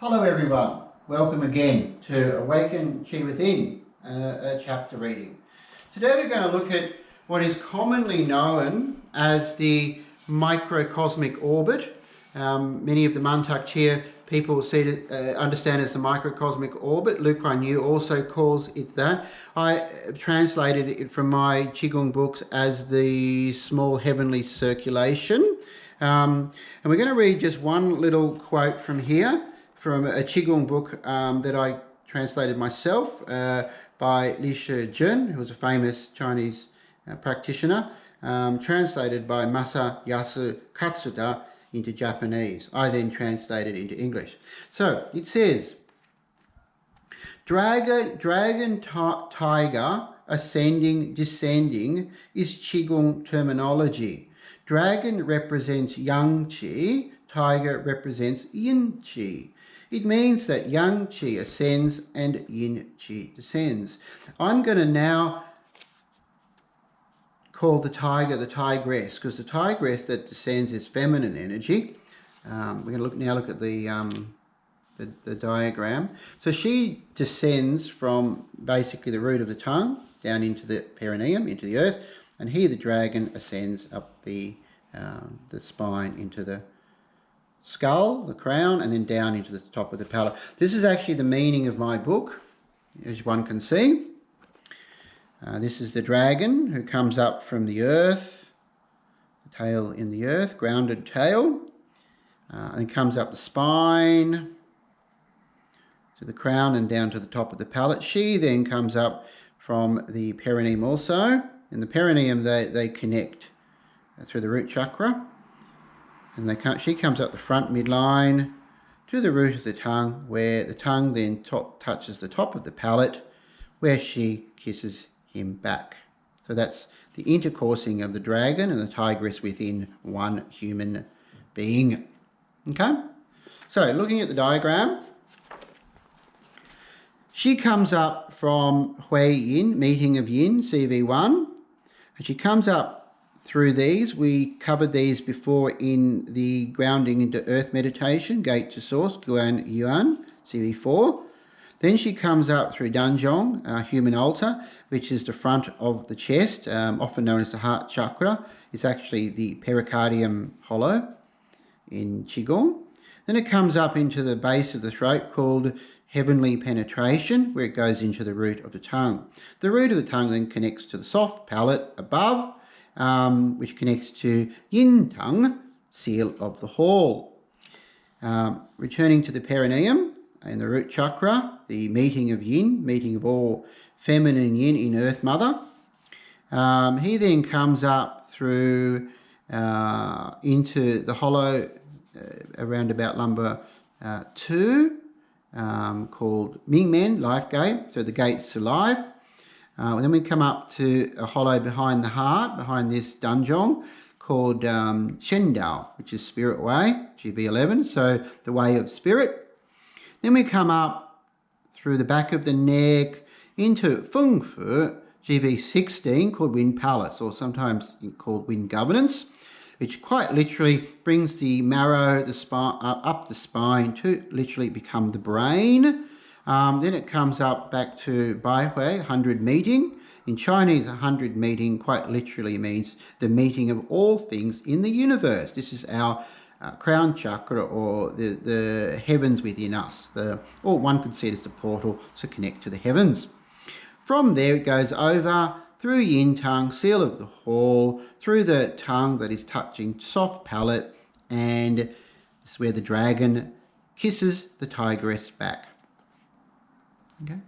Hello everyone, welcome again to Awaken Chi Within, a chapter reading. Today we're going to look at what is commonly known as the Microcosmic Orbit. Many of the Mantak Chia people understand as the Microcosmic Orbit. Lu Kuan Yu also calls it that. I translated it from my Qigong books as the Small Heavenly Circulation. And we're going to read just one little quote from here, from a Qigong book that I translated myself by Li Shijun, who was a famous Chinese practitioner, translated by Masayasu Katsuda into Japanese. I then translated into English. So it says, Dragon, tiger, ascending, descending is Qigong terminology. Dragon represents Yang Qi, tiger represents Yin Qi. It means that Yang Qi ascends and Yin Qi descends. I'm going to now call the tiger the tigress, because the tigress that descends is feminine energy. We're going to now look at the diagram. So she descends from basically the root of the tongue down into the perineum, into the earth, and here the dragon ascends up the spine into the skull, the crown, and then down into the top of the palate. This is actually the meaning of my book, as one can see. This is the dragon who comes up from the earth, the tail in the earth, grounded tail, and comes up the spine to the crown and down to the top of the palate. She then comes up from the perineum also. In the perineum, they connect through the root chakra. And she comes up the front midline to the root of the tongue, where the tongue then touches the top of the palate, where she kisses him back. So that's the intercoursing of the dragon and the tigress within one human being. Okay? So looking at the diagram, she comes up from Hui Yin, meeting of Yin, CV1, and she comes up through these. We covered these before in the grounding into earth meditation, gate to source, Guan Yuan, CV4. Then she comes up through Danzhong, human altar, which is the front of the chest, often known as the heart chakra. It's actually the pericardium hollow in Qigong. Then it comes up into the base of the throat, called heavenly penetration, where it goes into the root of the tongue. The root of the tongue then connects to the soft palate above, which connects to Yin tongue, seal of the hall. Returning to the perineum and the root chakra, the meeting of Yin, meeting of all feminine Yin in Earth Mother. He then comes up through into the hollow around about lumbar 2, called Mingmen, life gate, so the gates to life. Then we come up to a hollow behind the heart, behind this Danzhong, called Shendao, which is Spirit Way, GB11, so the way of spirit. Then we come up through the back of the neck into Feng Fu, GB16, called Wind Palace, or sometimes called Wind Governance, which quite literally brings the marrow, the spine, up the spine to literally become the brain. Then it comes up back to Baihui, 100 meeting. In Chinese, 100 meeting quite literally means the meeting of all things in the universe. This is our crown chakra, or the heavens within us. Or one could see it as the portal to connect to the heavens. From there it goes over through Yin tongue, seal of the hall, through the tongue that is touching soft palate, and this is where the dragon kisses the tigress back. Okay.